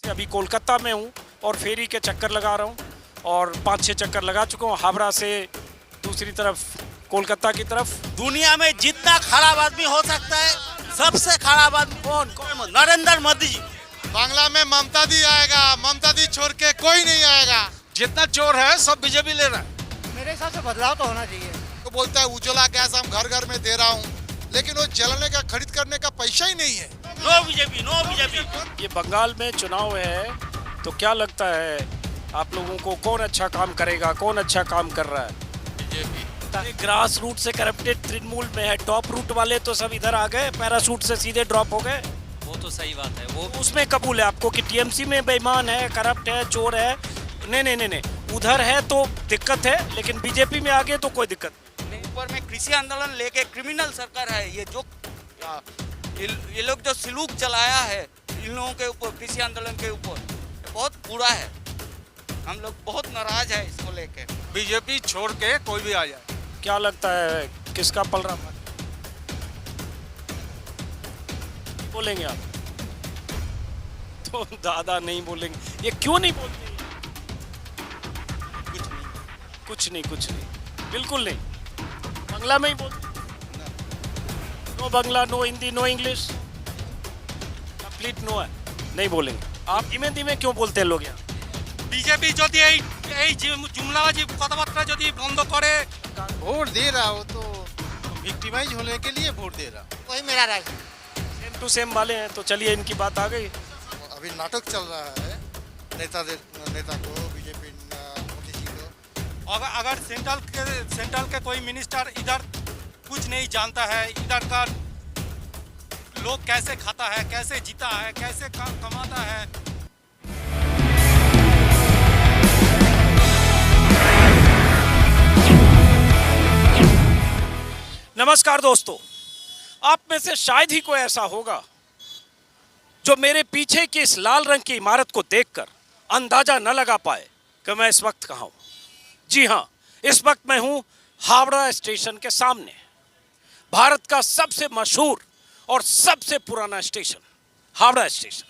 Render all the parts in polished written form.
अभी कोलकाता में हूँ और फेरी के चक्कर लगा रहा हूँ और 5-6 चक्कर लगा चुका हूँ, हावड़ा से दूसरी तरफ कोलकाता की तरफ। दुनिया में जितना खराब आदमी हो सकता है, सबसे खराब आदमी कौन? नरेंद्र मोदी जी। बांग्ला में ममता दी आएगा, ममता दी छोड़ के कोई नहीं आएगा। जितना चोर है सब बीजेपी ले रहा है। मेरे हिसाब से बदलाव तो होना चाहिए। तो बोलता है उज्ज्वला गैस हम घर घर में दे रहा हूँ, लेकिन वो जलाने का खरीद करने का पैसा ही नहीं है। No BJP, no BJP. ये बंगाल में चुनाव है, तो क्या लगता है आप लोगों को कौन अच्छा काम करेगा, कौन अच्छा काम कर रहा है? बीजेपी। ग्रास रूट से करप्टेड तृणमूल में है, टॉप रूट वाले तो सब इधर आ गए, पैराशूट से सीधे ड्रॉप हो गए। वो तो सही बात है, वो उसमें कबूल है आपको कि टीएमसी में बेईमान है, करप्ट है, चोर है। नहीं, उधर है तो दिक्कत है, लेकिन बीजेपी में आगे तो कोई दिक्कत नहीं। ऊपर में कृषि आंदोलन लेके क्रिमिनल सरकार है ये लोग जो सलूक चलाया है इन लोगों के ऊपर, कृषि आंदोलन के ऊपर, बहुत बुरा है। हम लोग बहुत नाराज है इसको लेके। बीजेपी छोड़ के कोई भी आ जाए। क्या लगता है किसका पलड़ा बोलेंगे आप? तो दादा नहीं बोलेंगे, ये क्यों नहीं बोलते? कुछ नहीं, बिल्कुल नहीं। बांग्ला में ही बोलते, no Bangla, no Hindi, no English, complete no है, नहीं बोलेंगे। आप धीमे धीमे क्यों बोलते हैं लोग यहाँ? বিজেপি যদি এই জুমলাবাজি কথাবার্তা যদি বন্ধ করে। वोट दे रहा हो तो विक्टिमाइज होने के लिए वोट दे रहा। वही मेरा राय। सेम टू सेम वाले हैं, तो चलिए इनकी बात आ गई। अभी नाटक चल रहा है नेता को, बीजेपी मोदी जी को। अगर सेंट्रल के कोई मिनिस्टर इधर कुछ नहीं जानता है, इधर का लोग कैसे खाता है, कैसे जीता है, कैसे कमाता है। नमस्कार दोस्तों, आप में से शायद ही कोई ऐसा होगा जो मेरे पीछे की इस लाल रंग की इमारत को देखकर अंदाजा न लगा पाए कि मैं इस वक्त कहाँ हूँ। जी हाँ, इस वक्त मैं हूँ हावड़ा स्टेशन के सामने, भारत का सबसे मशहूर और सबसे पुराना स्टेशन हावड़ा स्टेशन।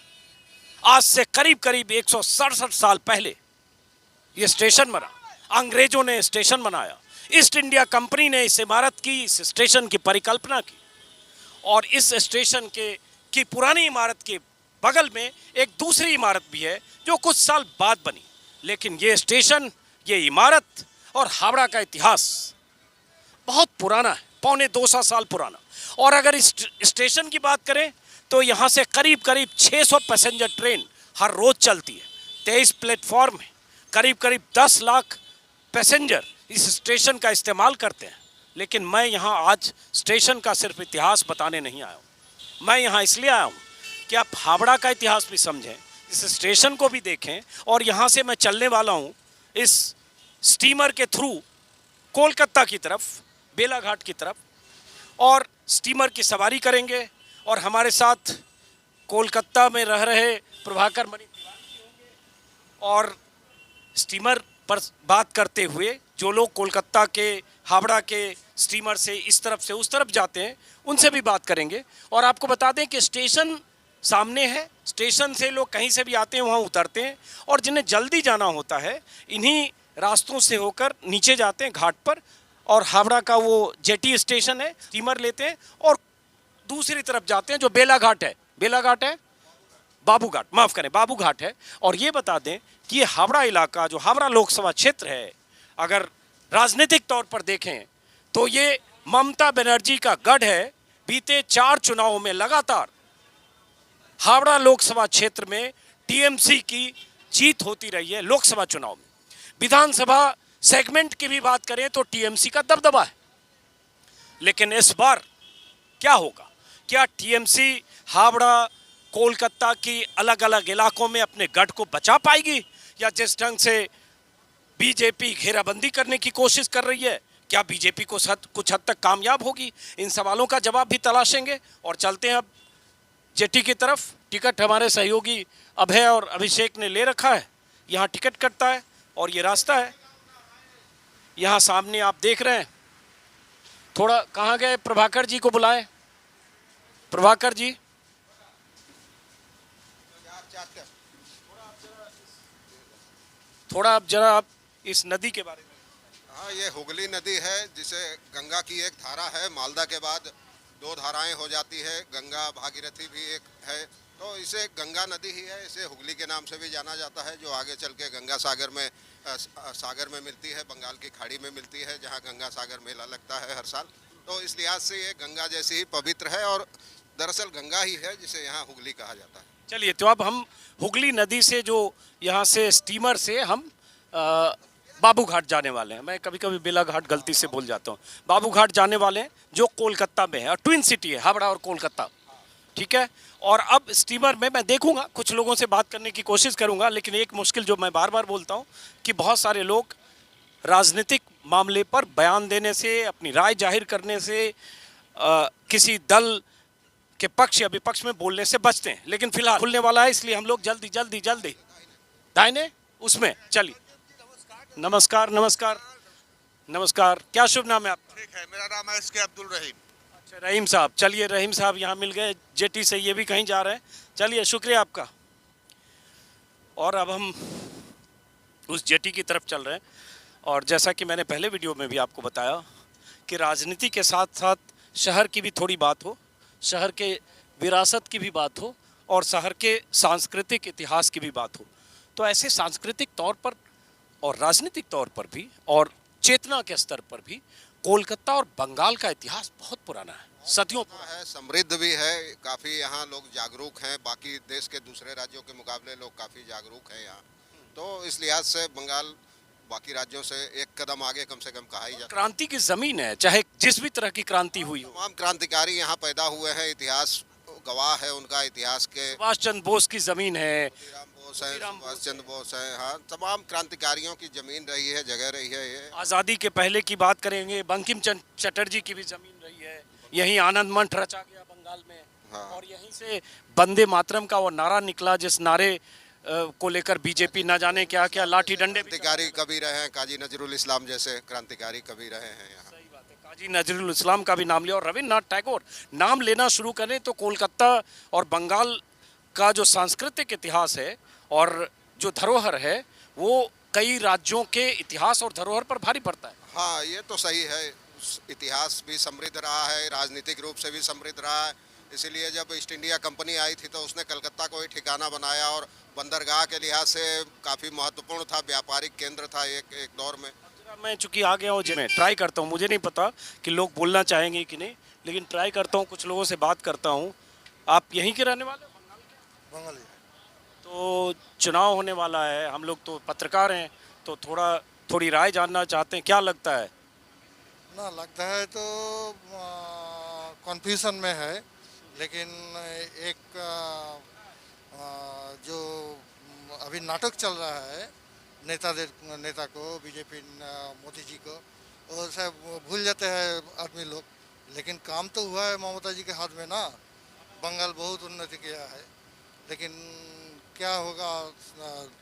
आज से करीब 167 साल पहले ये स्टेशन बना, अंग्रेजों ने स्टेशन बनाया, ईस्ट इंडिया कंपनी ने इस इमारत की, इस स्टेशन की परिकल्पना की, और इस स्टेशन की पुरानी इमारत के बगल में एक दूसरी इमारत भी है जो कुछ साल बाद बनी। लेकिन ये स्टेशन, ये इमारत और हावड़ा का इतिहास बहुत पुराना है, 250 साल पुराना। और अगर इस स्टेशन की बात करें तो यहाँ से करीब 600 पैसेंजर ट्रेन हर रोज चलती है। 23 प्लेटफॉर्म है, करीब 10 लाख पैसेंजर इस स्टेशन का इस्तेमाल करते हैं। लेकिन मैं यहाँ आज स्टेशन का सिर्फ इतिहास बताने नहीं आया हूँ, मैं यहाँ इसलिए आया हूँ कि आप हावड़ा का इतिहास भी समझें, इस स्टेशन को भी देखें। और यहाँ से मैं चलने वाला हूँ इस स्टीमर के थ्रू कोलकाता की तरफ, बेलाघाट की तरफ, और स्टीमर की सवारी करेंगे। और हमारे साथ कोलकाता में रह रहे प्रभाकर मणि होंगे, और स्टीमर पर बात करते हुए जो लोग कोलकाता के, हावड़ा के स्टीमर से इस तरफ से उस तरफ जाते हैं, उनसे भी बात करेंगे। और आपको बता दें कि स्टेशन सामने है, स्टेशन से लोग कहीं से भी आते हैं वहाँ उतरते हैं, और जिन्हें जल्दी जाना होता है इन्हीं रास्तों से होकर नीचे जाते हैं घाट पर, और हावड़ा का वो जेटी स्टेशन है, स्टीमर लेते हैं और दूसरी तरफ जाते हैं जो बेलाघाट है, बाबूघाट, माफ़ करें, बाबूघाट है। और ये बता दें कि ये हावड़ा इलाका, जो हावड़ा लोकसभा क्षेत्र है, अगर राजनीतिक तौर पर देखें तो ये ममता बनर्जी का गढ़ है। बीते 4 चुनावों में लगातार हावड़ा लोकसभा क्षेत्र में टीएमसी की जीत होती रही है। लोकसभा चुनाव में, विधानसभा सेगमेंट की भी बात करें तो टीएमसी का दबदबा है। लेकिन इस बार क्या होगा? क्या टीएमसी हावड़ा, कोलकाता की अलग अलग इलाकों में अपने गढ़ को बचा पाएगी, या जिस ढंग से बीजेपी घेराबंदी करने की कोशिश कर रही है, क्या बीजेपी को कुछ हद तक कामयाब होगी? इन सवालों का जवाब भी तलाशेंगे। और चलते हैं अब जेटी की तरफ। टिकट हमारे सहयोगी अभय और अभिषेक ने ले रखा है, यहाँ टिकट कटता है और ये रास्ता है। यहाँ सामने आप देख रहे हैं, थोड़ा कहाँ गए? प्रभाकर जी को बुलाए, प्रभाकर जी। थोड़ा आप जरा आप इस नदी के बारे में। हाँ, ये हुगली नदी है, जिसे गंगा की एक धारा है। मालदा के बाद दो धाराएं हो जाती है, गंगा भागीरथी भी एक है, तो इसे गंगा नदी ही है। इसे हुगली के नाम से भी जाना जाता है, जो आगे चल के गंगा सागर में मिलती है, बंगाल की खाड़ी में मिलती है, जहाँ गंगा सागर मेला लगता है हर साल। तो इस लिहाज से ये गंगा जैसी ही पवित्र है, और दरअसल गंगा ही है जिसे यहाँ हुगली कहा जाता है। चलिए, तो अब हम हुगली नदी से जो यहाँ से स्टीमर से हम बाबू घाट जाने वाले हैं। मैं कभी कभी बेला घाट गलती से भूल जाता हूँ। बाबू घाट जाने वाले हैं, जो कोलकाता में है, और ट्विन सिटी है हावड़ा और कोलकाता, ठीक है। और अब स्टीमर में मैं देखूंगा, कुछ लोगों से बात करने की कोशिश करूंगा, लेकिन एक मुश्किल जो मैं बार बार बोलता हूँ कि बहुत सारे लोग राजनीतिक मामले पर बयान देने से, अपनी राय जाहिर करने से, किसी दल के पक्ष या विपक्ष में बोलने से बचते हैं। लेकिन फिलहाल खुलने वाला है, इसलिए हम लोग जल्दी जल्दी जल्दी दाहिने उसमें चलिए। नमस्कार नमस्कार नमस्कार, क्या शुभ नाम है आपका? ठीक है, मेरा नाम है एस के अब्दुल रहीम। अच्छा, रहीम साहब, चलिए रहीम साहब यहाँ मिल गए जेटी से, ये भी कहीं जा रहे हैं। चलिए, शुक्रिया आपका। और अब हम उस जेटी की तरफ चल रहे हैं, और जैसा कि मैंने पहले वीडियो में भी आपको बताया कि राजनीति के साथ साथ शहर की भी थोड़ी बात हो, शहर के विरासत की भी बात हो, और शहर के सांस्कृतिक इतिहास की भी बात हो। तो ऐसे सांस्कृतिक तौर पर और राजनीतिक तौर पर भी और चेतना के स्तर पर भी कोलकाता और बंगाल का इतिहास बहुत पुराना है, सदियों पुराना है, समृद्ध भी है काफ़ी। यहाँ लोग जागरूक हैं, बाकी देश के दूसरे राज्यों के मुकाबले लोग काफ़ी जागरूक हैं यहाँ। तो इस लिहाज से बंगाल बाकी राज्यों से एक कदम आगे कम से कम कहा ही जाता है। क्रांति की जमीन है, चाहे जिस भी तरह की क्रांति हुई हो। तमाम क्रांतिकारी यहाँ पैदा हुए हैं, इतिहास गवाह है उनका, इतिहास के। सुभाष चंद्र बोस की जमीन है, बोस हैं, सुभाष चंद्र बोस हैं, हाँ, तमाम क्रांतिकारियों की जमीन रही है, जगह रही है ये। आज़ादी के पहले की बात करेंगे, बंकिम चंद्र चटर्जी की भी जमीन रही है। यहीं आनंद मंच रचा गया बंगाल में, हाँ। और यहीं से वंदे मातरम का वो नारा निकला, जिस नारे को लेकर बीजेपी न जाने क्या क्या लाठी डंडे भी। क्रांतिकारी कभी रहे हैं, काजी नजरुल इस्लाम जैसे क्रांतिकारी कभी रहे हैं यहाँ। सही बात है, काजी नजरुल इस्लाम का भी नाम लिया, और रविन्द्रनाथ टैगोर नाम लेना शुरू करें तो कोलकाता और बंगाल का जो सांस्कृतिक इतिहास है और जो धरोहर है, वो कई राज्यों के इतिहास और धरोहर पर भारी पड़ता है। हाँ, ये तो सही है, इतिहास भी समृद्ध रहा है, राजनीतिक रूप से भी समृद्ध रहा है। इसीलिए जब ईस्ट इंडिया कंपनी आई थी तो उसने कलकत्ता को ही ठिकाना बनाया, और बंदरगाह के लिहाज से काफ़ी महत्वपूर्ण था, व्यापारिक केंद्र था एक दौर में। मैं चूंकि आ गया हूँ जिन्हें ट्राई करता हूँ, मुझे नहीं पता कि लोग बोलना चाहेंगे कि नहीं, लेकिन ट्राई करता हूँ, कुछ लोगों से बात करता हूँ। आप यहीं के रहने वाले हो? बंगाली। तो चुनाव होने वाला है, हम लोग तो पत्रकार हैं, तो थोड़ी राय जानना चाहते हैं, क्या लगता है? ना लगता है तो कन्फ्यूजन में है, लेकिन एक जो अभी नाटक चल रहा है नेता को, बीजेपी मोदी जी को, वो सब भूल जाते हैं आदमी लोग। लेकिन काम तो हुआ है ममता जी के हाथ में ना, बंगाल बहुत उन्नति किया है, लेकिन क्या होगा।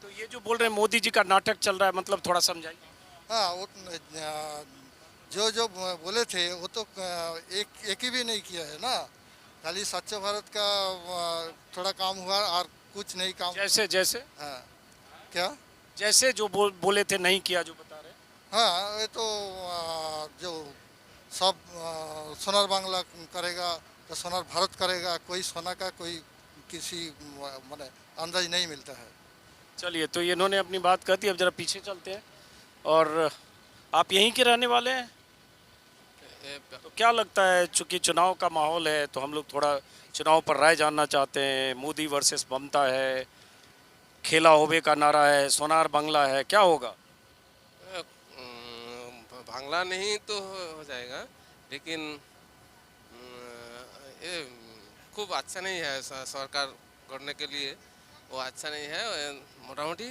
तो ये जो बोल रहे हैं मोदी जी का नाटक चल रहा है, मतलब थोड़ा समझाइए। हाँ, वो जो बोले थे वो तो एक ही भी नहीं किया है ना, खाली स्वच्छ भारत का थोड़ा काम हुआ और कुछ नहीं काम। जैसे हाँ, क्या जैसे जो बोले थे नहीं किया, जो बता रहे हैं। हाँ, ये तो जो सब सोनार बांग्ला करेगा तो सोनार भारत करेगा, कोई सोना का कोई किसी माने अंदाज नहीं मिलता है। चलिए, तो इन्होंने अपनी बात कर दी, अब जरा पीछे चलते हैं। और आप यहीं के रहने वाले हैं, तो क्या लगता है, चूंकि चुनाव का माहौल है तो हम लोग थोड़ा चुनाव पर राय जानना चाहते हैं। मोदी वर्सेस ममता है, खेला होबे का नारा है, सोनार बांग्ला है, क्या होगा? बांग्ला नहीं तो हो जाएगा, लेकिन ये खूब अच्छा नहीं है सरकार करने के लिए, वो अच्छा नहीं है, मोटामोटी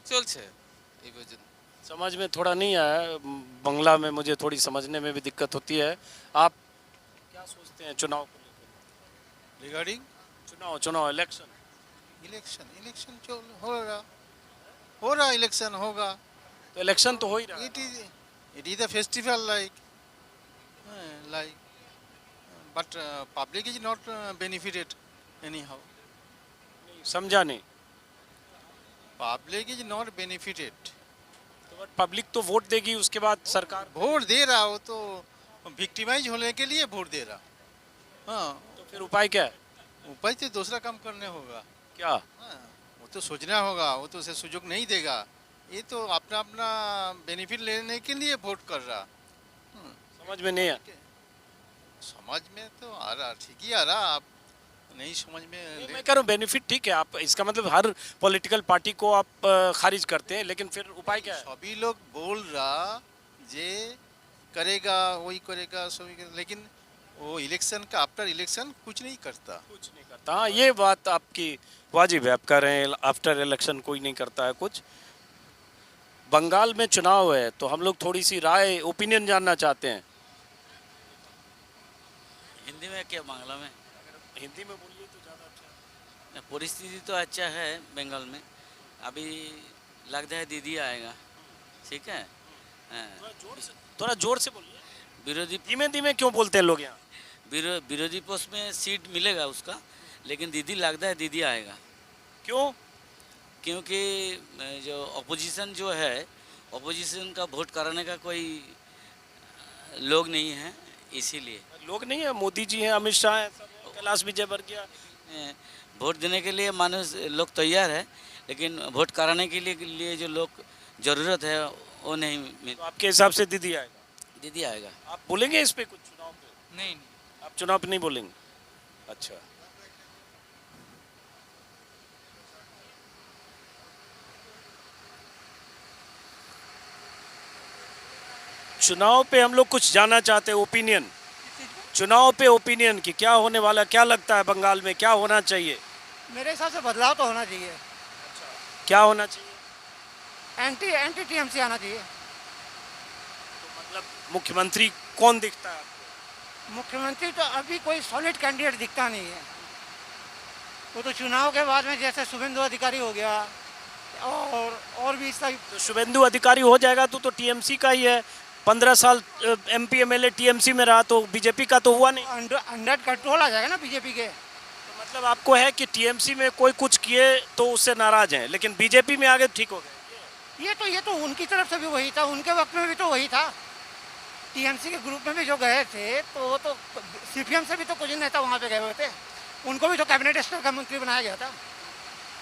चलছে এই পর্যন্ত। समझ में थोड़ा नहीं आया, बांग्ला में मुझे थोड़ी समझने में भी दिक्कत होती है। आप क्या सोचते हैं चुनाव को लेकर? रिगार्डिंग चुनाव इलेक्शन इलेक्शन हो रहा इलेक्शन होगा। तो इलेक्शन तो हो ही रहा है। It is a festival like but public is not benefited anyhow. समझा नहीं। Public is not benefited. तो पब्लिक तो वोट देगी, उसके बाद सरकार। वोट दे रहा हो तो विक्टिमाइज होने के लिए वोट दे रहा। हाँ, तो फिर उपाय क्या है? उपाय तो दूसरा काम करने होगा। क्या? हाँ, वो तो सोचना होगा, वो तो उसे सुযোগ नहीं देगा। ये तो अपना अपना बेनिफिट लेने के लिए वोट कर रहा। समझ में नहीं है। समझ में तो आ रहा, ठीक ही आ रहा। आप नहीं समझ में मैं कह रहा हूँ बेनिफिट ठीक है, आप इसका मतलब हर पॉलिटिकल पार्टी को आप खारिज करते हैं, लेकिन फिर उपाय क्या है? सभी लोग बोल रहा जे करेगा वही करेगा सभी लेकिन वो इलेक्शन का आफ्टर इलेक्शन कुछ नहीं करता। कुछ नहीं करता। हाँ, ये बात आपकी वाजिब है, आप कह रहे हैं आफ्टर इलेक्शन कोई नहीं करता है कुछ। बंगाल में चुनाव है तो हम लोग थोड़ी सी राय, ओपिनियन जानना चाहते हैं। हिंदी में क्या, बांग्ला में? हिंदी में बोलिए तो ज़्यादा अच्छा। परिस्थिति तो अच्छा है बंगाल में। अभी लगता है दीदी आएगा, ठीक है। हाँ, थोड़ा जोर से बोलिए। विरोधी धीमे धीमे क्यों बोलते हैं लोग यहाँ? विरोधी पक्ष में सीट मिलेगा उसका, लेकिन दीदी लगता है दीदी आएगा। क्यों? क्योंकि जो अपोजिशन जो है, अपोजिशन का वोट कराने का कोई लोग नहीं है, इसीलिए। लोग नहीं है, मोदी जी हैं, अमित शाह हैं, कैलाश विजयवर्गीय। वोट देने के लिए मानुष लोग तैयार है, लेकिन वोट कराने के लिए जो लोग ज़रूरत है वो नहीं मिल। तो आपके हिसाब से दीदी आएगा? दीदी आएगा। आप बोलेंगे इस पे कुछ चुनाव पे? नहीं, आप चुनाव पे नहीं बोलेंगे? अच्छा। चुनाव पे हम लोग कुछ जानना चाहते हैं, ओपिनियन। चुनाव पे ओपिनियन कि क्या होने वाला, क्या लगता है बंगाल में क्या होना चाहिए? मेरे हिसाब से बदलाव तो होना चाहिए। क्या होना चाहिए? एंटी एंटी टीएमसी आना चाहिए। मतलब मुख्यमंत्री कौन दिखता है आपको? मुख्यमंत्री तो अभी कोई सॉलिड कैंडिडेट दिखता नहीं है। वो तो चुनाव के बाद में जैसे शुभेंदु अधिकारी हो गया और भी इसका। तो शुभेंदु अधिकारी हो जाएगा तो टीएमसी का ही है। 15 साल एमपी एमएलए टीएमसी में रहा, तो बीजेपी का तो हुआ नहीं। अंडर कंट्रोल आ जाएगा ना बीजेपी के। तो मतलब आपको है कि टीएमसी में कोई कुछ किए तो उससे नाराज हैं, लेकिन बीजेपी में आगे ठीक हो गए। ये तो उनकी तरफ से भी वही था, उनके वक्त में भी तो वही था। टीएमसी के ग्रुप में भी जो गए थे तो वो तो सीपीएम से भी तो कुछ नेता वहाँ पे गए हुए थे, उनको भी तो कैबिनेट स्तर का मंत्री बनाया गया था।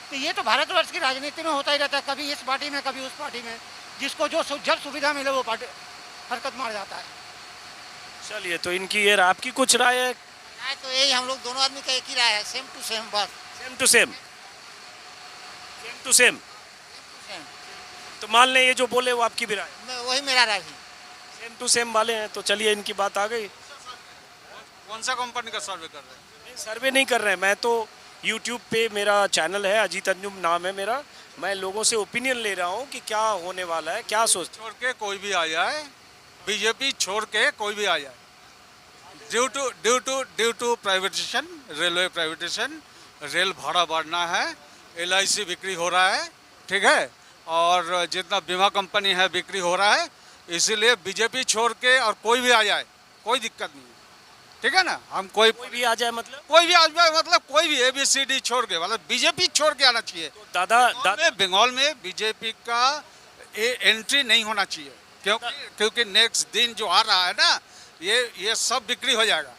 तो ये तो भारतवर्ष की राजनीति में होता ही रहता है, कभी इस पार्टी में कभी उस पार्टी में, जिसको जो जब सुविधा मिले वो पार्टी हरकत मार जाता है। चलिए, तो इनकी ये आपकी कुछ राय है? राय तो यही, हम लोग दोनों आदमी का एक ही राय है, सेम टू सेम, बस same to same, same to same. तो मान लें ये जो बोले वो आपकी भी राय? वही मेरा राय है। सेम टू सेम वाले हैं, तो चलिए इनकी बात आ गई। कौन सा कंपनी का सर्वे कर रहे हैं? नहीं, सर्वे नहीं कर रहे हैं, मैं तो यूट्यूब पे मेरा चैनल है, अजीत अंजुम नाम है मेरा। मैं लोगों से ओपिनियन ले रहा हूँ कि क्या होने वाला है, क्या सोचते छोड़ के कोई भी आ जाए, बीजेपी छोड़ के कोई भी आ जाए, due to privatisation, railway privatisation, rail भाड़ा बढ़ना है, LIC बिक्री हो रहा है, ठीक है, और जितना बीमा कंपनी है बिक्री हो रहा है, इसीलिए बीजेपी छोड़ के और कोई भी आ जाए कोई दिक्कत नहीं है, ठीक है ना। हम कोई भी आ जाए, मतलब कोई भी आ जाए, मतलब कोई भी ABCD छोड़ के, मतलब बीजेपी छोड़ के आना चाहिए। दादा बंगाल में बीजेपी का एंट्री नहीं होना चाहिए, क्योंकि नेक्स्ट दिन जो आ रहा है ना, ये सब बिक्री हो जाएगा।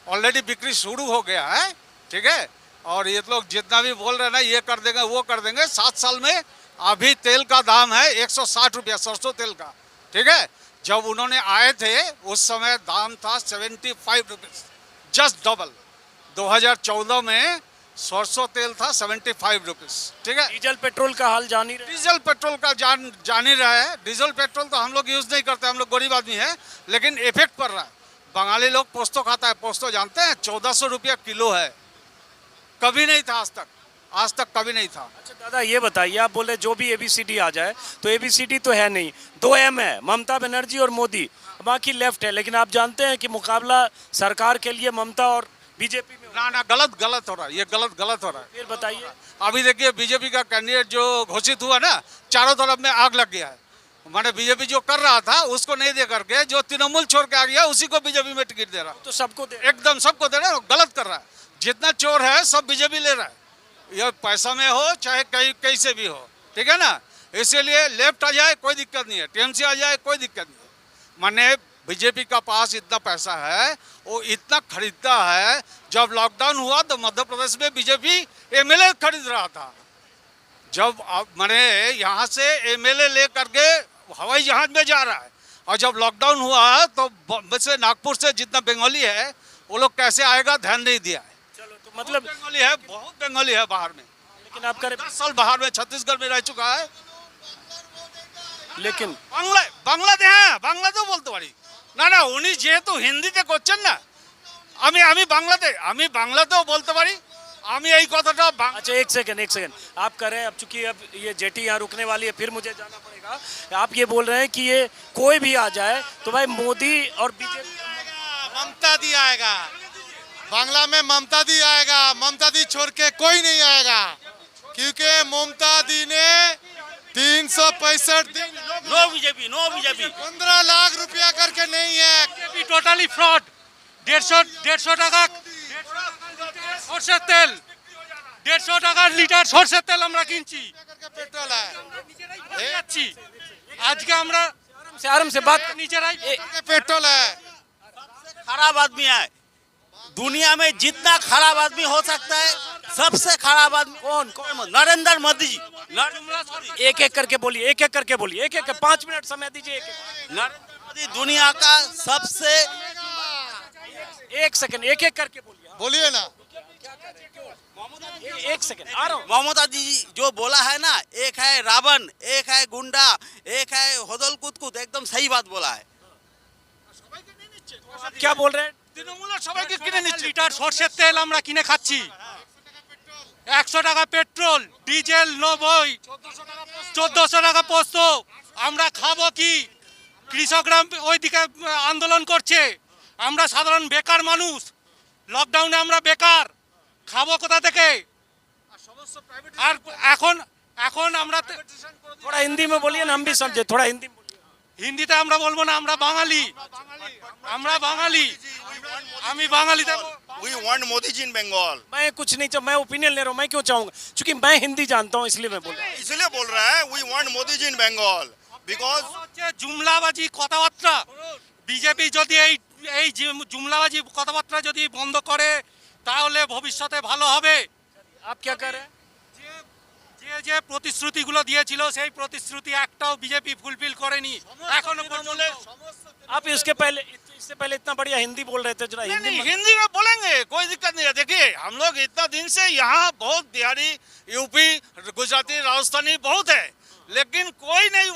ऑलरेडी बिक्री शुरू हो गया है, ठीक है, और ये लोग जितना भी बोल रहे हैं ना, ये कर देंगे वो कर देंगे। 7 साल में अभी तेल का दाम है 160 रुपया, सरसों तेल का, ठीक है। जब उन्होंने आए थे उस समय दाम था 75 रुपीज, जस्ट डबल। 2014 में सरसों तेल था 75 रुपीज, ठीक है। डीजल पेट्रोल का हाल जान ही रहे। डीजल पेट्रोल का जान ही रहा है। डीजल पेट्रोल तो हम लोग यूज नहीं करते, हम लोग गरीब आदमी है, लेकिन इफेक्ट पड़ रहा है। बंगाली लोग पोस्तो खाता है, पोस्तो जानते हैं, 1400 रुपया किलो है। कभी नहीं था आज तक कभी नहीं था। अच्छा दादा, ये बताइए, आप बोले जो भी ABCD आ जाए, तो ABCD तो है नहीं, 2M है, ममता बनर्जी और मोदी, बाकी लेफ्ट है। लेकिन आप जानते हैं कि मुकाबला सरकार के लिए ममता और बीजेपी में ना गलत हो रहा है, ये गलत हो रहा है। फिर बताइए। अभी देखिए बीजेपी का कैंडिडेट जो घोषित हुआ ना, चारों तरफ में आग लग गया है। माने बीजेपी जो कर रहा था उसको नहीं दे करके जो तृणमूल छोड़ के आ गया उसी को बीजेपी में टिकट दे रहा है। तो सबको दे, एकदम सबको दे रहा है, गलत कर रहा है। जितना चोर है सब बीजेपी ले रहा है, ये पैसा में हो चाहे कहीं से भी हो, ठीक है ना। इसीलिए लेफ्ट आ जाए कोई दिक्कत नहीं है, टीएमसी आ जाए कोई दिक्कत नहीं है। माने बीजेपी का पास इतना पैसा है, वो इतना खरीदता है। जब लॉकडाउन हुआ तो मध्य प्रदेश में बीजेपी एमएलए खरीद रहा था। जब मैंने यहाँ से एमएलए ले करके हवाई जहाज में जा रहा है, और जब लॉकडाउन हुआ तो बॉम्बे से नागपुर से जितना बंगाली है वो लोग कैसे आएगा ध्यान नहीं दिया है। चलो तो मतलब बंगाली है, बहुत बंगाली है बाहर में, लेकिन आप करें 10 साल बाहर में छत्तीसगढ़ में रह चुका है। लेकिन বাংলা তো বলতে পারি না, না উনি যেহেতু হিন্দিতে করছেন না, আমি বাংলাতেও বলতে পারি। আমি এই কথাটা अच्छा एक सेकंड आप कह रहे हैं, अब चूंकि अब ये जेटी यहाँ रुकने वाली है, फिर मुझे जाना पड़ेगा। आप ये बोल रहे हैं कि ये कोई भी आ जाए तो भाई मोदी और बीजेपी ममता दी आएगा, बांग्ला में ममता दी आएगा। ममता दी छोड़ के कोई नहीं आएगा, क्योंकि ममता दी ने 365 दिन नो बीजेपी 15 लाख रुपया करके नहीं है। Totally fraud. 150 টাকা সরষের তেল, 150 টাকা লিটার সরষের তেল আমরা কিনছি, पेट्रोल है, যাচ্ছি আজকে আমরা आराम से बात নিজেরাই पेट्रोल है। खराब आदमी है। दुनिया में जितना खराब आदमी हो सकता है, सबसे खराब आदमी कौन? नरेंद्र मोदी जी। एक एक करके बोलिए, एक 5 मिनट समय दीजिए। नरेंद्र मोदी दुनिया का सबसे एक सेकंड एक करके बोलिए। बोलिए ना। एक सेकंड आ रहा हूँ। ममता जी जो बोला है ना, एक है रावण, एक है गुंडा, एक है होदल कुतकुत, एकदम सही बात बोला है। क्या बोल रहे हैं? তৃণমূলের সবাইকে কিনে নিচ্ছে। লিটার সরষের তেল আমরা কিনে খাচ্ছি, 100 টাকা পেট্রোল, ডিজেল 90, 1400 টাকা পোস্ত। আমরা খাবো কি? কৃষকরা ওইদিকে আন্দোলন করছে, আমরা সাধারণ বেকার মানুষ, লকডাউনে আমরা বেকার, খাবো কোথা থেকে? আর এখন আমরা थोड़ा हिंदी में बोलिए ना, हम भी समझे। थोड़ा हिंदी में बोलिए। হিন্দিতে আমরা বলবো না, আমরা বাঙালি, আমি বাঙালিতে। We want Modi ji in Bengal। मैं कुछ नहीं चाह, मैं ओपिनियन ले रहा हूँ। मैं क्यों चाहूंगा? क्योंकि मैं हिंदी जानता हूँ, इसलिए मैं बोल रहा हूँ। इसलिए बोल रहा है we want Modi ji in Bengal because হচ্ছে জুমলাবাজি কথাবার্তা। বিজেপি যদি এই জুমলাবাজি কথাবার্তা যদি বন্ধ করে তাহলে ভবিষ্যতে ভালো হবে। आप क्या कर रहे हैं? যে প্রতিশ্রুতিগুলো দিয়েছিল সেই প্রতিশ্রুতি একটাও বিজেপি ফুলফিল করেনি এখনো পর্যন্ত। आप इससे पहले इतना बढ़िया हिंदी बोल रहे थे, जरा हिंदी में। हिंदी में बोलेंगे, कोई दिक्कत नहीं है। देखिए हम लोग इतना दिन से यहाँ बहुत बिहारी, यूपी, गुजराती, राजस्थानी बहुत है, लेकिन कोई नहीं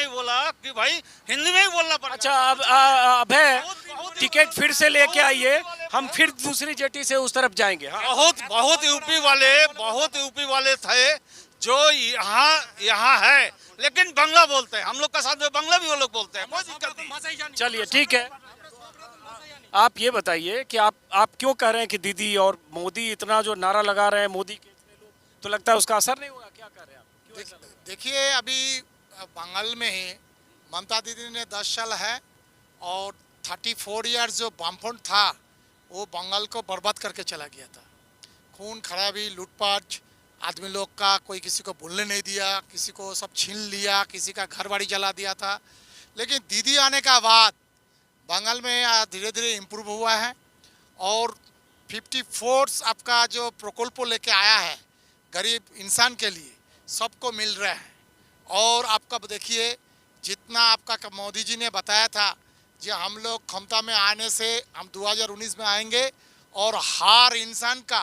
बोला कि भाई हिंदी में ही बोलना पड़ेगा। अच्छा अब है, टिकट फिर से लेके आइए, हम फिर दूसरी जेटी से उस तरफ जाएंगे। हाँ। बहुत यूपी वाले थे जो यहाँ है, लेकिन बांग्ला बोलते हैं। हम लोग का साथ में बांग्ला भी वो लोग बोलते हैं, कोई दिक्कत नहीं। चलिए ठीक है। आप ये बताइए कि आप क्यों कह रहे हैं कि दीदी और मोदी इतना जो नारा लगा रहे हैं, मोदी के इतने लोग, तो लगता है उसका असर नहीं होगा? क्या कर रहे हैं आप? क्यों ऐसा लग रहा है? देखिए अभी बंगाल में ही ममता दीदी ने 10 साल है और 34 इयर्स जो वामफ्रंट था वो बंगाल को बर्बाद करके चला गया था। खून खराबी, लूटपाट, आदमी लोग का कोई किसी को बोलने नहीं दिया, किसी को सब छीन लिया, किसी का घर बाड़ी जला दिया था। लेकिन दीदी आने का बाद बंगाल में धीरे धीरे इम्प्रूव हुआ है और 54 आपका जो प्रकल्प लेके आया है गरीब इंसान के लिए, सबको मिल रहा है। और आपका देखिए जितना आपका मोदी जी ने बताया था कि हम लोग क्षमता में आने से हम 2019 में आएंगे और हर इंसान का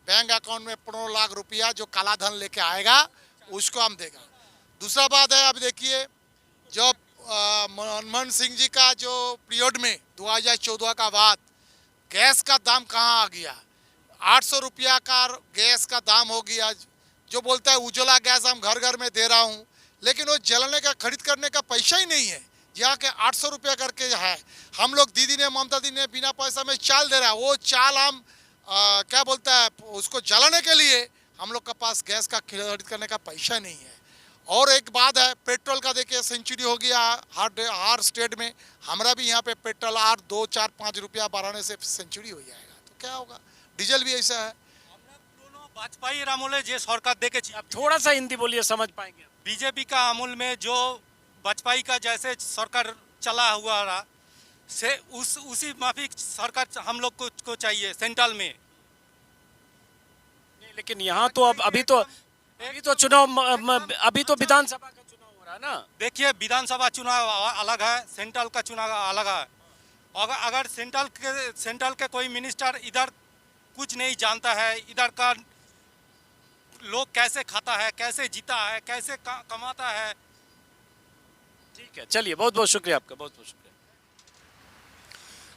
बैंक अकाउंट में 15 लाख रुपया जो काला धन लेके आएगा उसको हम देगा। दूसरा बात है, अब देखिए जब मनमोहन सिंह जी का जो पीरियड में 2014 का बाद गैस का दाम कहाँ आ गया, 800 रुपया का गैस का दाम हो गया। जो बोलता है उज्ज्वला गैस हम घर घर में दे रहा हूँ, लेकिन वो जलाने का खरीद करने का पैसा ही नहीं है। यहाँ के 800 रुपया करके है। हम लोग दीदी ने, ममता दीदी ने बिना पैसा में चाल दे रहा है, वो चाल हम क्या बोलता है उसको जलाने के लिए हम लोग के पास गैस का खरीद करने का पैसा नहीं है। और एक बात है, पेट्रोल का देखिए सेंचुरी हो गया हर स्टेट में। हमारा भी यहाँ पे पेट्रोल 8, 2, 4, 5 रुपया बढ़ाने से सेंचुरी हो जाएगा, तो क्या होगा। डीजल भी ऐसा है। वाजपेयी रामोले जे सरकार देखे आप थोड़ा सा हिंदी बोलिए, समझ पाएंगे। बीजेपी का अमूल में जो वाजपेयी का जैसे सरकार चला हुआ रहा से उसी माफिक सरकार हम लोग को चाहिए सेंट्रल में। नहीं, लेकिन यहाँ तो अब अभी तो चुनाव अभी तो विधानसभा का चुनाव हो रहा है ना। देखिए विधानसभा चुनाव अलग है, सेंट्रल का चुनाव अलग है। अगर सेंट्रल के कोई मिनिस्टर इधर कुछ नहीं जानता है, इधर का लोग कैसे खाता है, कैसे जीता है, कैसे कमाता है। ठीक है, चलिए, बहुत बहुत शुक्रिया आपका, बहुत बहुत शुक्रिया।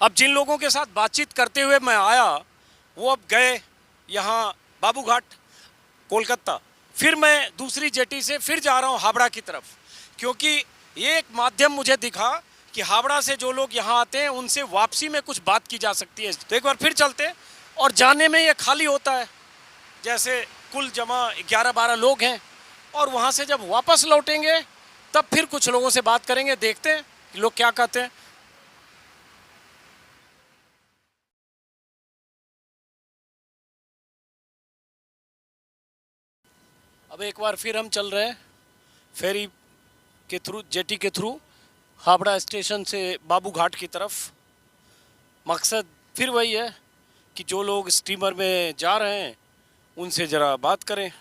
अब जिन लोगों के साथ बातचीत करते हुए मैं आया वो अब गए यहाँ बाबू घाट कोलकाता, फिर मैं दूसरी जेटी से फिर जा रहा हूँ हावड़ा की तरफ, क्योंकि ये एक माध्यम मुझे दिखा कि हावड़ा से जो लोग यहाँ आते हैं उनसे वापसी में कुछ बात की जा सकती है। तो एक बार फिर चलते हैं, और जाने में ये खाली होता है, जैसे कुल जमा 11-12 लोग हैं, और वहाँ से जब वापस लौटेंगे तब फिर कुछ लोगों से बात करेंगे, देखते हैं कि लोग क्या कहते हैं। अब एक बार फिर हम चल रहे हैं फेरी के थ्रू, जेटी के थ्रू हावड़ा स्टेशन से बाबू घाट की तरफ। मकसद फिर वही है कि जो लोग स्टीमर में जा रहे हैं उनसे ज़रा बात करें,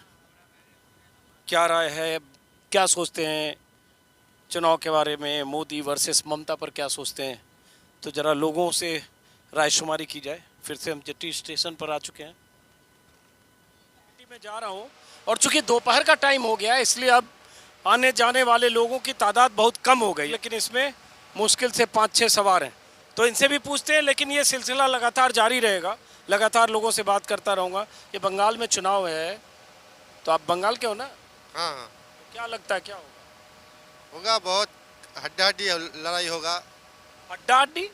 क्या राय है, क्या सोचते हैं चुनाव के बारे में, मोदी वर्सेस ममता पर क्या सोचते हैं, तो ज़रा लोगों से रायशुमारी की जाए। फिर से हम जेटी स्टेशन पर आ चुके हैं, जेटी में जा रहा हूँ, और चूंकि दोपहर का टाइम हो गया है इसलिए अब आने जाने वाले लोगों की तादाद बहुत कम हो गई, लेकिन इसमें मुश्किल से 5-6 सवार हैं, तो इनसे भी पूछते हैं। लेकिन ये सिलसिला लगातार जारी रहेगा, लगातार लोगों से बात करता रहूँगा। ये बंगाल में चुनाव है, तो आप बंगाल के हो ना? हाँ हाँ, क्या लगता है क्या होगा? होगा बहुत हड्डाहड्डी लड़ाई होगा। हड्डाहड्डी?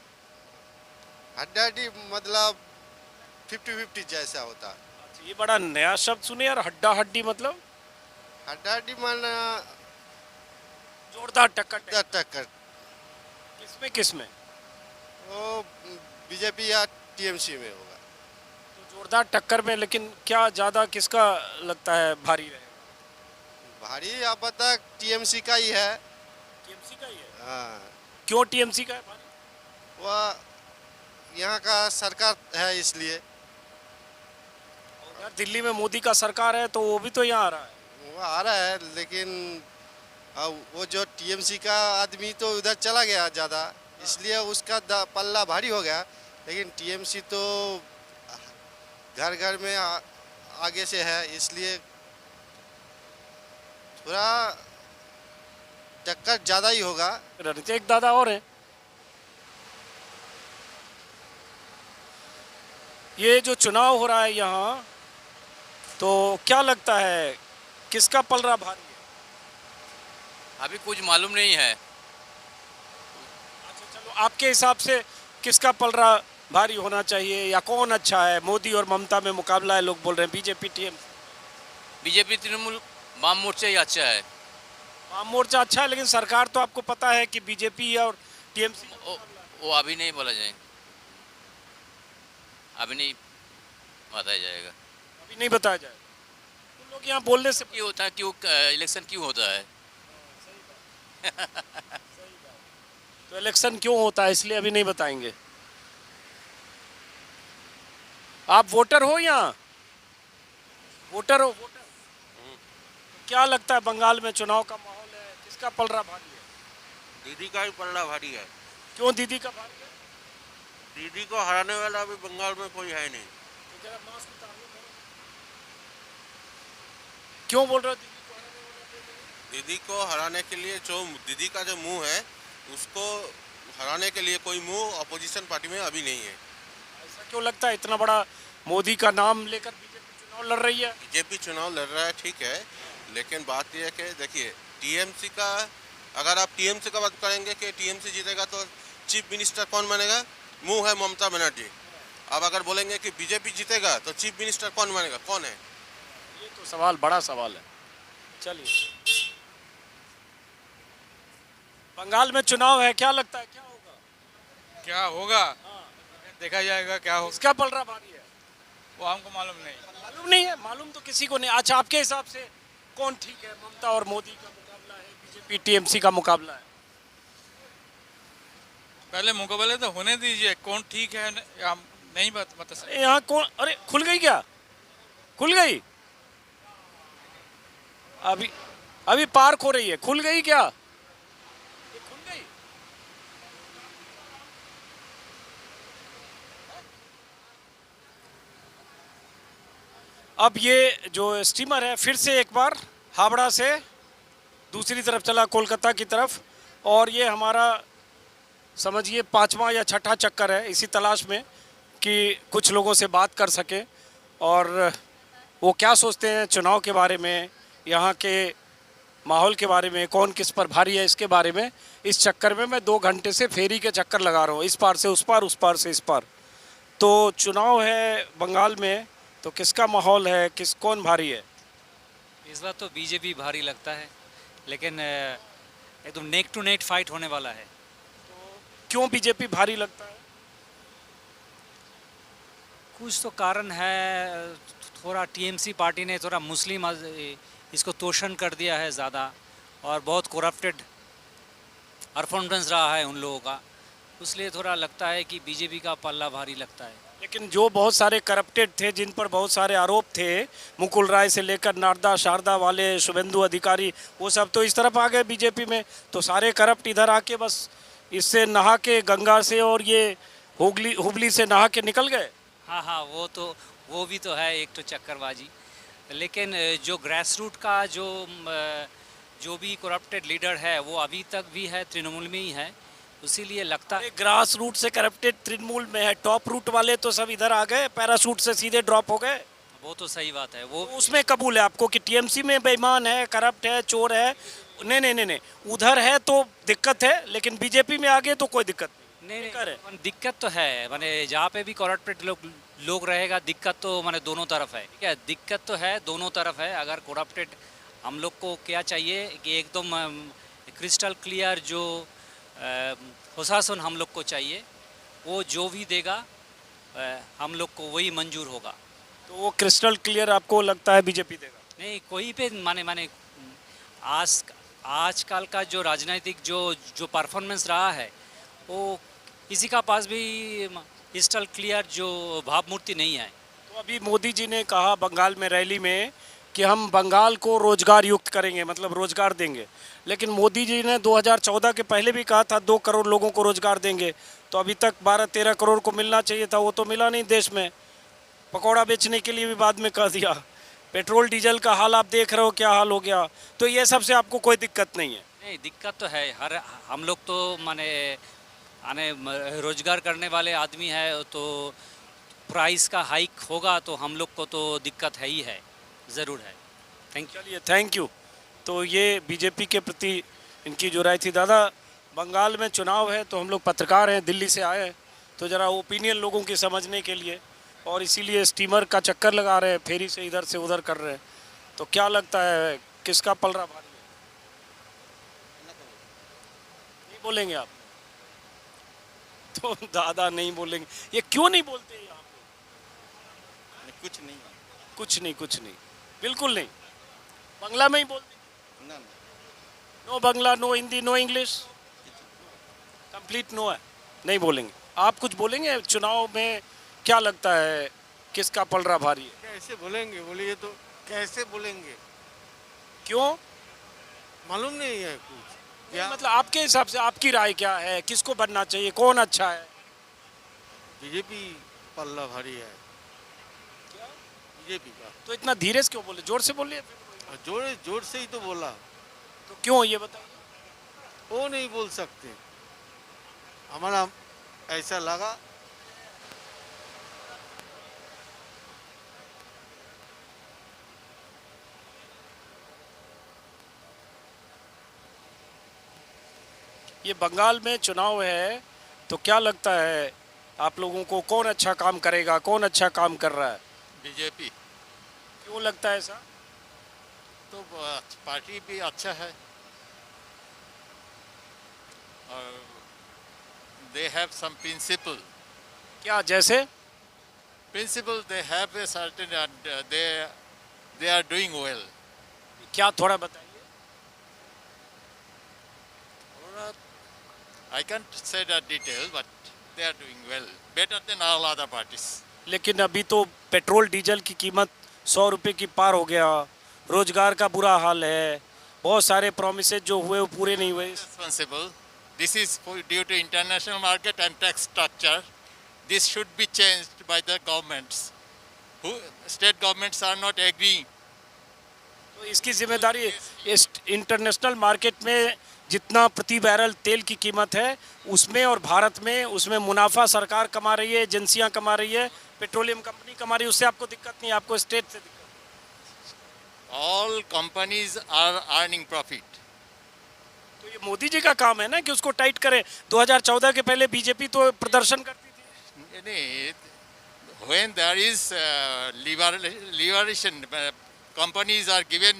हड्डाहड्डी मतलब 50-50 जैसा होता है। ये बड़ा नया शब्द सुने यार, हड्डा हड्डी मतलब? हड्डाहड्डी माना जोरदार टक्कर। टक्कर किसमें किसमें? वो बीजेपी या टीएमसी में होगा। तो जोरदार टक्कर में, लेकिन क्या ज़्यादा किसका लगता है भारी रहेगा? भारी आप बता टीएमसी का ही है। टीएमसी का ही है? हाँ। क्यों टीएमसी का है भारी? वह यहाँ का सरकार है इसलिए। यार दिल्ली में मोदी का सरकार है तो वो भी तो यहाँ आ रहा है। वो आ रहा है, लेकिन वो जो टीएमसी का आदमी तो उधर चला गया ज़्यादा, इसलिए उसका पल्ला भारी हो गया। लेकिन टीएमसी तो घर घर में आगे से है, इसलिए थोड़ा टक्कर ज़्यादा ही होगा। एक दादा और हैं, ये जो चुनाव हो रहा है यहाँ, तो क्या लगता है किसका पलड़ा भारी है? अभी कुछ मालूम नहीं है। अच्छा चलो, आपके हिसाब से किसका पलड़ा भारी होना चाहिए, या कौन अच्छा है? मोदी और ममता में मुकाबला है, लोग बोल रहे हैं बीजेपी बीजेपी तृणमूल वाम मोर्चा ही अच्छा है। वाम मोर्चा अच्छा है, लेकिन सरकार तो आपको पता है कि बीजेपी और टीएमसी। वो अभी नहीं बोला जाएगा, अभी नहीं बताया जाएगा। अभी नहीं बताया जाएगा। तो लोग यहाँ बोलने से क्यों होता है, क्यों इलेक्शन क्यों होता है? तो इलेक्शन क्यों होता है इसलिए अभी नहीं बताएंगे। आप वोटर हो यहाँ? वोटर हो? वोटर। क्या लगता है बंगाल में चुनाव का माहौल है, किसका पलड़ा भारी है? दीदी का ही पलड़ा भारी है। क्यों दीदी का भारी है? दीदी को हराने वाला अभी बंगाल में कोई है नहीं। तो जरा मास्क उतार लो। क्यों बोल रहे हो दीदी को हराने के लिए जो दीदी का जो मुंह है, उसको हराने के लिए कोई मुंह अपोजिशन पार्टी में अभी नहीं है। ऐसा क्यों लगता है? इतना बड़ा मोदी का नाम लेकर बीजेपी चुनाव लड़ रही है। बीजेपी चुनाव लड़ रहा है, ठीक है, लेकिन बात यह है कि देखिए टीएमसी का, अगर आप टीएमसी का बात करेंगे कि टीएमसी जीतेगा तो चीफ मिनिस्टर कौन बनेगा? मुंह है ममता बनर्जी। अब अगर बोलेंगे कि बीजेपी जीतेगा तो चीफ मिनिस्टर कौन बनेगा? कौन है? ये तो सवाल, बड़ा सवाल है। चलिए, बंगाल में चुनाव है, क्या लगता है क्या होगा? क्या होगा? देखा जाएगा क्या होगा। इसका पलड़ा भारी है। वो हमको मालूम नहीं। मालूम नहीं है? मालूम तो किसी को नहीं। अच्छा, आपके हिसाब से कौन ठीक है? ममता और मोदी का मुकाबला है, बीजेपी टीएमसी का मुकाबला है? पहले मुकाबले तो होने दीजिए, कौन ठीक है हम नहीं बता सकते। अरे यहाँ कौन? अरे खुल गई क्या? खुल गई? अभी अभी पार्क हो रही है, खुल गई क्या? ये खुल गई? अब ये जो स्टीमर है फिर से एक बार हावड़ा से दूसरी तरफ चला, कोलकाता की तरफ, और ये हमारा समझिए 5वां या 6ठा चक्कर है इसी तलाश में कि कुछ लोगों से बात कर सके और वो क्या सोचते हैं चुनाव के बारे में, यहाँ के माहौल के बारे में, कौन किस पर भारी है इसके बारे में। इस चक्कर में मैं 2 घंटे से फेरी के चक्कर लगा रहा हूँ, इस पार से उस पार, उस पार से इस पार। तो चुनाव है बंगाल में, तो किसका माहौल है, कौन भारी है? इस बार तो बीजेपी भारी लगता है, लेकिन एकदम नेक टू नेक फाइट होने वाला है। क्यों बीजेपी भारी लगता है? कुछ तो कारण है, थोड़ा टीएमसी पार्टी ने थोड़ा मुस्लिम इसको तोषण कर दिया है ज़्यादा, और बहुत करप्टेड परफॉर्मेंस रहा है उन लोगों का, इसलिए थोड़ा लगता है कि बीजेपी का पल्ला भारी लगता है। लेकिन जो बहुत सारे करप्टेड थे, जिन पर बहुत सारे आरोप थे, मुकुल राय से लेकर नारदा शारदा वाले, शुभेंदु अधिकारी, वो सब तो इस तरफ आ गए बीजेपी में। तो सारे करप्ट इधर आके बस इससे नहा के, गंगा से और ये हुबली से नहा के निकल गए। हाँ हाँ, वो भी तो है एक तो चक्करबाजी। लेकिन जो ग्रास रूट का जो भी करप्टेड लीडर है वो अभी तक भी है तृणमूल में ही है, इसीलिए लगता है। ग्रास रूट से करप्टेड तृणमूल में है, टॉप रूट वाले तो सब इधर आ गए, पैराशूट से सीधे ड्रॉप हो गए। वो तो सही बात है। वो उसमें कबूल है आपको कि टीएमसी में बेईमान है, करप्ट है, चोर है? नहीं, उधर है तो दिक्कत है, लेकिन बीजेपी में आगे तो कोई दिक्कत नहीं, दिक्कत तो है, माने जहाँ पे भी करप्टेड लोग रहेगा, दिक्कत तो माने दोनों तरफ है। ठीक है, दिक्कत तो है दोनों तरफ है। अगर करप्टेड, हम लोग को क्या चाहिए कि एकदम क्रिस्टल क्लियर जो प्रशासन हम लोग को चाहिए, वो जो भी देगा हम लोग को वही मंजूर होगा। तो वो क्रिस्टल क्लियर आपको लगता है बीजेपी देगा? नहीं, कोई पे माने आजकल का जो राजनीतिक जो परफॉर्मेंस रहा है, वो किसी का पास भी क्रिस्टल क्लियर जो भावमूर्ति नहीं है। तो अभी मोदी जी ने कहा बंगाल में रैली में कि हम बंगाल को रोजगार युक्त करेंगे, मतलब रोजगार देंगे। लेकिन मोदी जी ने 2014 के पहले भी कहा था 2 करोड़ लोगों को रोजगार देंगे, तो अभी तक 12-13 करोड़ को मिलना चाहिए था, वो तो मिला नहीं देश में। पकौड़ा बेचने के लिए भी बाद में कह दिया। पेट्रोल डीजल का हाल आप देख रहे हो क्या हाल हो गया। तो ये सब से आपको कोई दिक्कत नहीं है? नहीं, दिक्कत तो है। हम लोग तो माने रोजगार करने वाले आदमी है, तो प्राइस का हाइक होगा तो हम लोग को तो दिक्कत है ही है, ज़रूर है। Thank you. चलिए, थैंक यू। तो ये बीजेपी के प्रति इनकी जो राय थी। दादा, बंगाल में चुनाव है, तो हम लोग पत्रकार हैं, दिल्ली से आए हैं, तो ज़रा ओपिनियन लोगों की समझने के लिए, और इसीलिए स्टीमर का चक्कर लगा रहे हैं, फेरी से इधर से उधर कर रहे हैं। तो क्या लगता है किसका पलड़ा भारी है? नहीं बोलेंगे आप? तो दादा नहीं बोलेंगे। ये क्यों नहीं बोलते यहाँ पे? कुछ नहीं, बिल्कुल नहीं। बांग्ला में ही बोलते? No Bangla, no Hindi, no English, complete no है, नहीं बोलेंगे। आप कुछ बोलेंगे? चुनाव में क्या लगता है किसका पलड़ा भारी है? कैसे बोलेंगे, बोलिए तो कैसे बोलेंगे? क्यों मालूम नहीं है कुछ। क्या मतलब आपके हिसाब से आपकी राय क्या है, किसको बनना चाहिए, कौन अच्छा है? बीजेपी पल्ला भारी है। बीजेपी का। तो इतना धीरे से क्यों बोले? जोर से बोलिए। जोर से ही तो बोला। तो क्यों, ये बताइए। वो नहीं बोल सकते, हमारा ऐसा लगा। ये बंगाल में चुनाव है, तो क्या लगता है आप लोगों को कौन अच्छा काम करेगा, कौन अच्छा काम कर रहा है? बीजेपी। क्यों लगता है ऐसा? तो पार्टी भी अच्छा है और दे हैव सम प्रिंसिपल। क्या, जैसे? Principle they have a certain and they are doing well. क्या थोड़ा बताइए। I can't say that detail, but they are doing well, better than all other parties. लेकिन अभी तो पेट्रोल डीजल की कीमत 100 रुपये की पार हो गया, रोजगार का बुरा हाल है, बहुत सारे प्रोमिसेस जो हुए वो पूरे नहीं हुए। Responsible. This is due to international market and tax structure. This should be changed by the governments. State governments are not agreeing. तो इसकी जिम्मेदारी इस इंटरनेशनल मार्केट में जितना प्रति बैरल तेल की कीमत है उसमें और भारत में उसमें मुनाफा सरकार कमा रही है, एजेंसियां कमा रही है, पेट्रोलियम कंपनी कमा रही है, उससे आपको दिक्कत नहीं, आपको स्टेट से दिक्कत। All companies are earning profit. तो ये मोदी जी का काम है ना कि उसको टाइट करें। 2014 के पहले बीजेपी तो प्रदर्शन करती थी। When there is liberation, companies are given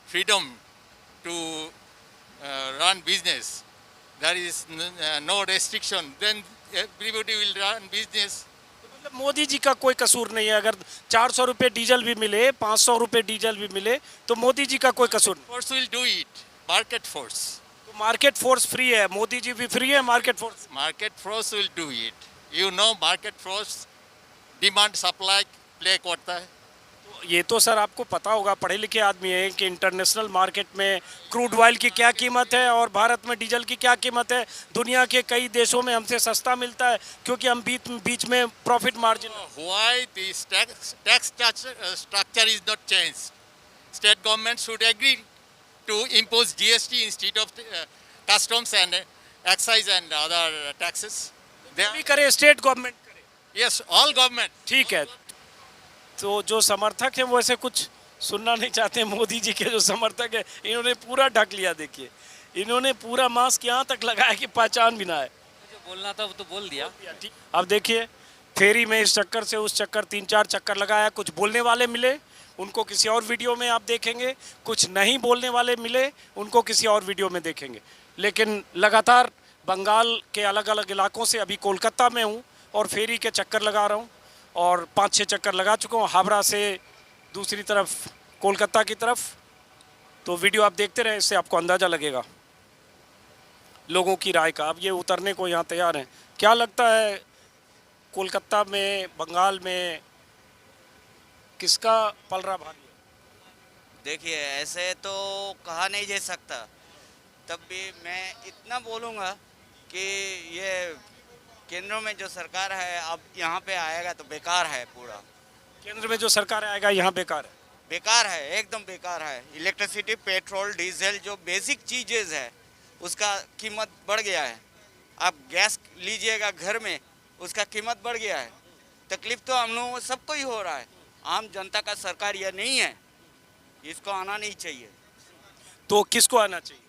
freedom to run business. There is no restriction. Then everybody will run business. मतलब मोदी जी का कोई कसूर नहीं है। अगर 400 रुपये डीजल भी मिले, 500 रुपये डीजल भी मिले तो मोदी जी का कोई कसूर नहीं। Force will do it. Market force. तो मार्केट फोर्स फ्री है, मोदी जी भी फ्री है, market force. Market force will do it. You know, market force, demand supply play करता है। ये तो सर आपको पता होगा, पढ़े लिखे आदमी है, कि इंटरनेशनल मार्केट में क्रूड ऑयल की क्या कीमत है और भारत में डीजल की क्या कीमत है। दुनिया के कई देशों में हमसे सस्ता मिलता है क्योंकि हम बीच में profit margin. Why this tax structure is not changed? State government should agree to impose GST instead of customs and excise and other taxes. भी करे, स्टेट गवर्नमेंट करे। Yes, all government. ठीक है। तो जो समर्थक है वो ऐसे कुछ सुनना नहीं चाहते। मोदी जी के जो समर्थक है इन्होंने पूरा ढक लिया। देखिए इन्होंने पूरा मास्क यहाँ तक लगाया कि पहचान भी ना है। जो बोलना था वो तो बोल दिया। अब देखिए फेरी में इस चक्कर से उस चक्कर 3-4 चक्कर लगाया। कुछ बोलने वाले मिले, उनको किसी और वीडियो में आप देखेंगे। कुछ नहीं बोलने वाले मिले, उनको किसी और वीडियो में देखेंगे। लेकिन लगातार बंगाल के अलग अलग इलाकों से, अभी कोलकाता में हूँ और फेरी के चक्कर लगा रहा हूँ और 5-6 चक्कर लगा चुका हूँ, हावड़ा से दूसरी तरफ कोलकाता की तरफ। तो वीडियो आप देखते रहें, इससे आपको अंदाज़ा लगेगा लोगों की राय का। अब ये उतरने को यहाँ तैयार हैं। क्या लगता है कोलकाता में, बंगाल में किसका पलड़ा भारी है? देखिए ऐसे तो कहा नहीं जा सकता, तब भी मैं इतना बोलूँगा कि ये केंद्र में जो सरकार है अब यहाँ पे आएगा तो बेकार है। पूरा केंद्र में जो सरकार आएगा यहाँ बेकार है, बेकार है, एकदम बेकार है। इलेक्ट्रिसिटी, पेट्रोल, डीजल जो बेसिक चीज़ें है उसका कीमत बढ़ गया है। आप गैस लीजिएगा घर में, उसका कीमत बढ़ गया है। तकलीफ तो हम लोगों सबको ही हो रहा है। आम जनता का सरकार यह नहीं है, इसको आना नहीं चाहिए। तो किसको आना चाहिए?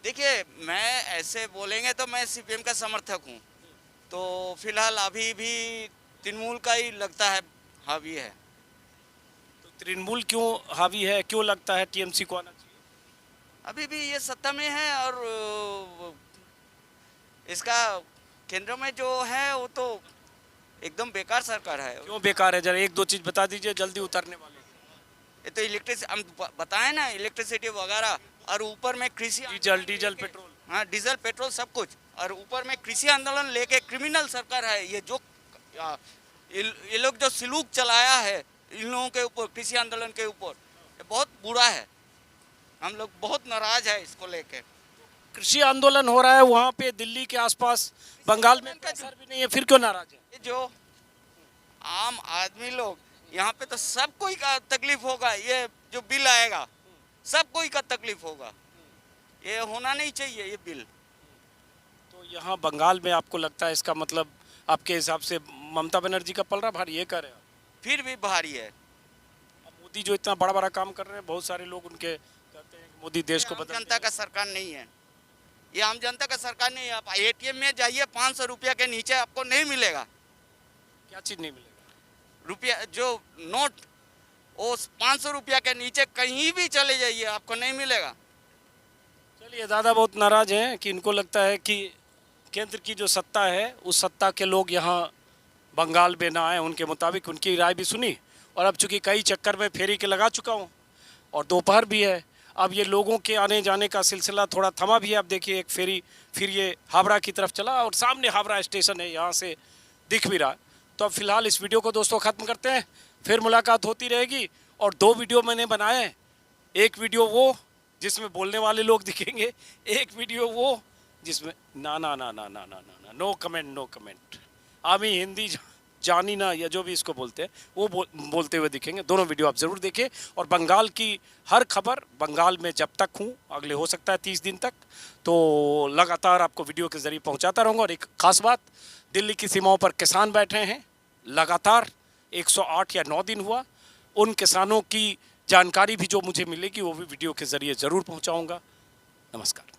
देखिए मैं ऐसे बोलेंगे तो मैं सीपीएम का समर्थक हूँ, तो फिलहाल अभी भी तृणमूल का ही लगता है हावी है। तो तृणमूल क्यों हावी है, क्यों लगता है टीएमसी को आना चाहिए? अभी भी ये सत्ता में है और इसका केंद्र में जो है वो तो एकदम बेकार सरकार है। क्यों बेकार है, जरा 1-2 चीज बता दीजिए जल्दी उतरने वाले। ये तो इलेक्ट्रिसिटी हम बताएं ना, इलेक्ट्रिसिटी वगैरह, और ऊपर में कृषि डीजल पेट्रोल, हाँ डीजल पेट्रोल सब कुछ, और ऊपर में कृषि आंदोलन लेके क्रिमिनल सरकार है। ये जो ये लोग जो सलूक चलाया है इन लोगों के ऊपर, कृषि आंदोलन के ऊपर, ये बहुत बुरा है। हम लोग बहुत नाराज है इसको लेके। कृषि आंदोलन हो रहा है वहाँ पे, दिल्ली के आसपास, बंगाल में असर भी नहीं है, फिर क्यों नाराज है? जो आम आदमी लोग यहाँ पे तो सब कोई का तकलीफ होगा। ये जो बिल आएगा सब कोई का तकलीफ होगा, ये होना नहीं चाहिए ये बिल। तो यहाँ बंगाल में आपको लगता है इसका मतलब आपके हिसाब से ममता बनर्जी का पलड़ा भारी है, कह रहे हैं? फिर भी भारी है। मोदी जो इतना बड़ा बड़ा काम कर रहे हैं, बहुत सारे लोग उनके कहते हैं कि मोदी देश को बदल। जनता का सरकार नहीं है ये, आम जनता का सरकार नहीं है। आप एटीएम में जाइए, 500 रुपया के नीचे आपको नहीं मिलेगा। क्या चीज नहीं मिलेगा? रुपया जो नोट, वो 500 रुपया के नीचे कहीं भी चले जाइए आपको नहीं मिलेगा। चलिए, दादा बहुत नाराज हैं कि इनको लगता है कि केंद्र की जो सत्ता है उस सत्ता के लोग यहाँ बंगाल में ना आए, उनके मुताबिक उनकी राय भी सुनी। और अब चूंकि कई चक्कर में फेरी के लगा चुका हूँ और दोपहर भी है, अब ये लोगों के आने जाने का सिलसिला थोड़ा थमा भी है। अब देखिए एक फेरी फिर ये हावड़ा की तरफ चला और सामने हावड़ा स्टेशन है, यहाँ से दिख भी रहा। तो अब फिलहाल इस वीडियो को दोस्तों ख़त्म करते हैं, फिर मुलाकात होती रहेगी। और 2 वीडियो मैंने बनाए हैं, एक वीडियो वो जिसमें बोलने वाले लोग दिखेंगे, एक वीडियो वो जिसमें नो कमेंट आमी हिंदी जानी ना या जो भी इसको बोलते हैं वो बोलते हुए दिखेंगे। दोनों वीडियो आप ज़रूर देखें। और बंगाल की हर खबर बंगाल में जब तक हूँ, अगले हो सकता है 30 दिन तक, तो लगातार आपको वीडियो के ज़रिए पहुँचाता रहूँगा। और एक ख़ास बात, दिल्ली की सीमाओं पर किसान बैठे हैं लगातार, 108 या 9 दिन हुआ। उन किसानों की जानकारी भी जो मुझे मिलेगी वो भी वीडियो के ज़रिए ज़रूर पहुँचाऊँगा। नमस्कार।